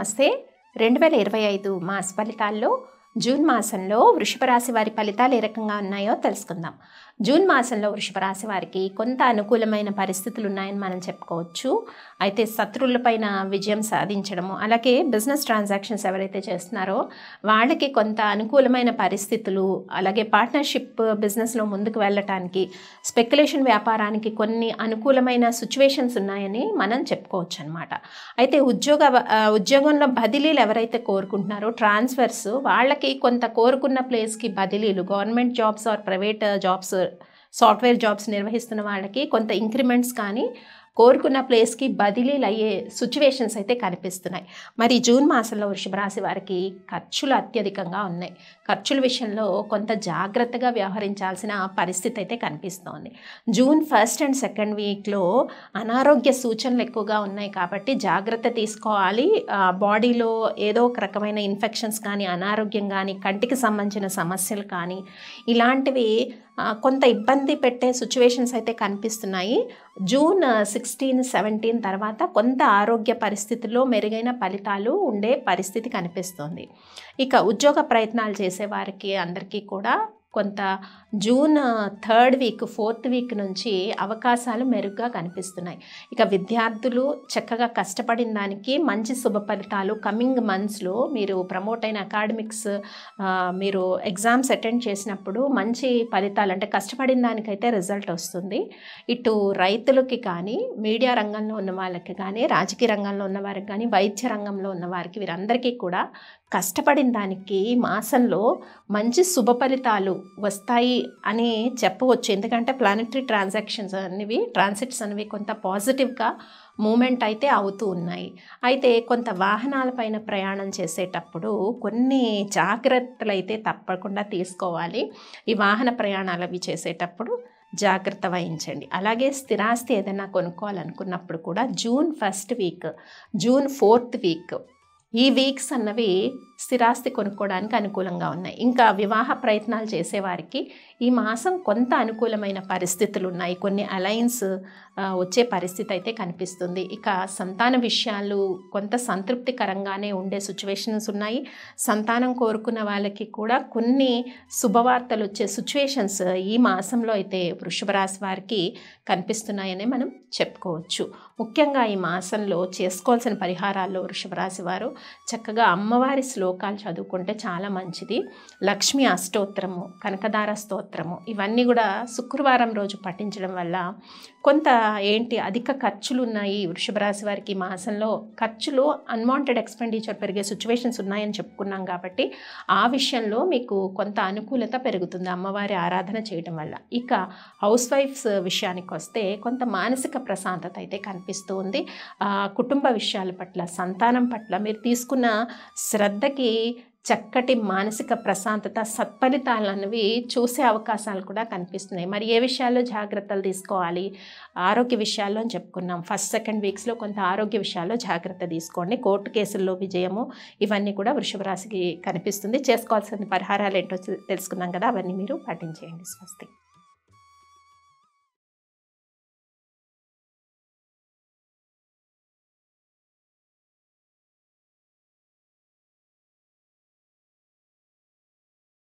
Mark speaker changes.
Speaker 1: నమస్తే 2025 మాస ఫలితాల్లో జూన్ మాసంలో వృషభ రాశి వారి ఫలితాలు ఏ రకంగా ఉన్నాయో తెలుసుకుందాం. జూన్ మాసంలో వృషభ రాశి వారికి కొంత అనుకూలమైన పరిస్థితులు ఉన్నాయని మనం చెప్పుకోవచ్చు. అయితే శత్రువులపైన విజయం సాధించడము, అలాగే బిజినెస్ ట్రాన్సాక్షన్స్ ఎవరైతే చేస్తున్నారో వాళ్ళకి కొంత అనుకూలమైన పరిస్థితులు, అలాగే పార్ట్నర్షిప్ బిజినెస్లో ముందుకు వెళ్ళటానికి, స్పెక్యులేషన్ వ్యాపారానికి కొన్ని అనుకూలమైన సిచ్యువేషన్స్ ఉన్నాయని మనం చెప్పుకోవచ్చు అనమాట. అయితే ఉద్యోగంలో బదిలీలు ఎవరైతే కోరుకుంటున్నారో ట్రాన్స్ఫర్స్, వాళ్ళకి కొంత కోరుకున్న ప్లేస్కి బదిలీలు, government jobs or private jobs, software jobs నిర్వహిస్తున్న వాళ్ళకి కొంత ఇంక్రిమెంట్స్ కానీ కోరుకున్న ప్లేస్కి బదిలీలు అయ్యే సిచ్యువేషన్స్ అయితే కనిపిస్తున్నాయి. మరి జూన్ మాసంలో వృషభ రాశి వారికి ఖర్చులు అత్యధికంగా ఉన్నాయి. ఖర్చుల విషయంలో కొంత జాగ్రత్తగా వ్యవహరించాల్సిన పరిస్థితి అయితే కనిపిస్తోంది. జూన్ 1st and 2nd వీక్లో అనారోగ్య సూచనలు ఎక్కువగా ఉన్నాయి కాబట్టి జాగ్రత్త తీసుకోవాలి. బాడీలో ఏదో ఒక రకమైన ఇన్ఫెక్షన్స్ కానీ, అనారోగ్యం కానీ, కంటికి సంబంధించిన సమస్యలు కానీ ఇలాంటివి కొంత ఇబ్బంది పెట్టే సిచ్యువేషన్స్ అయితే కనిపిస్తున్నాయి. జూన్ 16, 17 తర్వాత కొంత ఆరోగ్య పరిస్థితుల్లో మెరుగైన ఫలితాలు ఉండే పరిస్థితి కనిపిస్తుంది. ఇక ఉద్యోగ ప్రయత్నాలు చేసేవారికి అందరికీ కూడా కొంత June 3rd week 4th week నుంచి అవకాశాలు మెరుగ్గా కనిపిస్తున్నాయి. ఇక విద్యార్థులు చక్కగా కష్టపడిన దానికి మంచి శుభ ఫలితాలు కమింగ్ మంత్స్లో, మీరు ప్రమోట్ అయిన అకాడమిక్స్, మీరు ఎగ్జామ్స్ అటెండ్ చేసినప్పుడు మంచి ఫలితాలు, అంటే కష్టపడిన దానికైతే రిజల్ట్ వస్తుంది. ఇటు రైతులకి కానీ, మీడియా రంగంలో ఉన్న వాళ్ళకి కానీ, రాజకీయ రంగంలో ఉన్న వారికి కానీ, వైద్య రంగంలో ఉన్న వారికి, వీరందరికీ కూడా కష్టపడిన దానికి మాసంలో మంచి శుభ ఫలితాలు వస్తాయి అని చెప్పవచ్చు. ఎందుకంటే ప్లానెటరీ ట్రాన్సిట్స్ అనేవి కొంత పాజిటివ్గా మూమెంట్ అయితే అవుతూ ఉన్నాయి. అయితే కొంత వాహనాలపైన ప్రయాణం చేసేటప్పుడు కొన్ని జాగ్రత్తలు అయితే తప్పకుండా తీసుకోవాలి. ఈ వాహన ప్రయాణాలు అవి చేసేటప్పుడు జాగ్రత్త వహించండి. అలాగే స్థిరాస్తి ఏదైనా కొనుక్కోవాలనుకున్నప్పుడు కూడా June 1st week, June 4th week, ఈ వీక్స్ అన్నవి స్థిరాస్తి కొనుక్కోవడానికి అనుకూలంగా ఉన్నాయి. ఇంకా వివాహ ప్రయత్నాలు చేసేవారికి ఈ మాసం కొంత అనుకూలమైన పరిస్థితులు ఉన్నాయి. కొన్ని అలయన్స్ వచ్చే పరిస్థితి అయితే కనిపిస్తుంది. ఇక సంతాన విషయాలు కొంత సంతృప్తికరంగానే ఉండే సిచ్యువేషన్స్ ఉన్నాయి. సంతానం కోరుకున్న వాళ్ళకి కూడా కొన్ని శుభవార్తలు వచ్చే సిచ్యువేషన్స్ ఈ మాసంలో అయితే వృషభ రాశి వారికి కనిపిస్తున్నాయని మనం చెప్పుకోవచ్చు. ముఖ్యంగా ఈ మాసంలో చేసుకోవాల్సిన పరిహారాల్లో వృషభ రాశి వారు చక్కగా అమ్మవారి శ్లోకాలు చదువుకుంటే చాలా మంచిది. లక్ష్మీ అష్టోత్తరము, కనకదార స్తోత్రము, ఇవన్నీ కూడా శుక్రవారం రోజు పఠించడం వల్ల కొంత అధిక ఖర్చులు ఉన్నాయి వృషభ రాశి వారికి. మాసంలో ఖర్చులు, అన్వాంటెడ్ ఎక్స్పెండిచర్ పెరిగే సిచ్యువేషన్స్ ఉన్నాయని చెప్పుకున్నాం కాబట్టి ఆ విషయంలో మీకు కొంత అనుకూలత పెరుగుతుంది అమ్మవారి ఆరాధన చేయడం వల్ల. ఇక హౌస్ వైఫ్స్ విషయానికి వస్తే కొంత మానసిక ప్రశాంతత అయితే కనిపిస్తూ ఉంది. కుటుంబ విషయాల పట్ల, సంతానం పట్ల మీరు తీసుకున్న శ్రద్ధకి చక్కటి మానసిక ప్రశాంతత, సత్ఫలితాలు అనేవి చూసే అవకాశాలు కూడా కనిపిస్తున్నాయి. మరి ఏ విషయాల్లో జాగ్రత్తలు తీసుకోవాలి? ఆరోగ్య విషయాల్లో అని చెప్పుకున్నాం. 1st, 2nd వీక్స్లో కొంత ఆరోగ్య విషయాల్లో జాగ్రత్త తీసుకోండి. కోర్టు కేసుల్లో విజయము, ఇవన్నీ కూడా వృషభ రాశికి కనిపిస్తుంది. చేసుకోవాల్సిన పరిహారాలు ఏంటో తెలుసుకున్నాం కదా, అవన్నీ మీరు పాటించేయండి. స్వస్తి.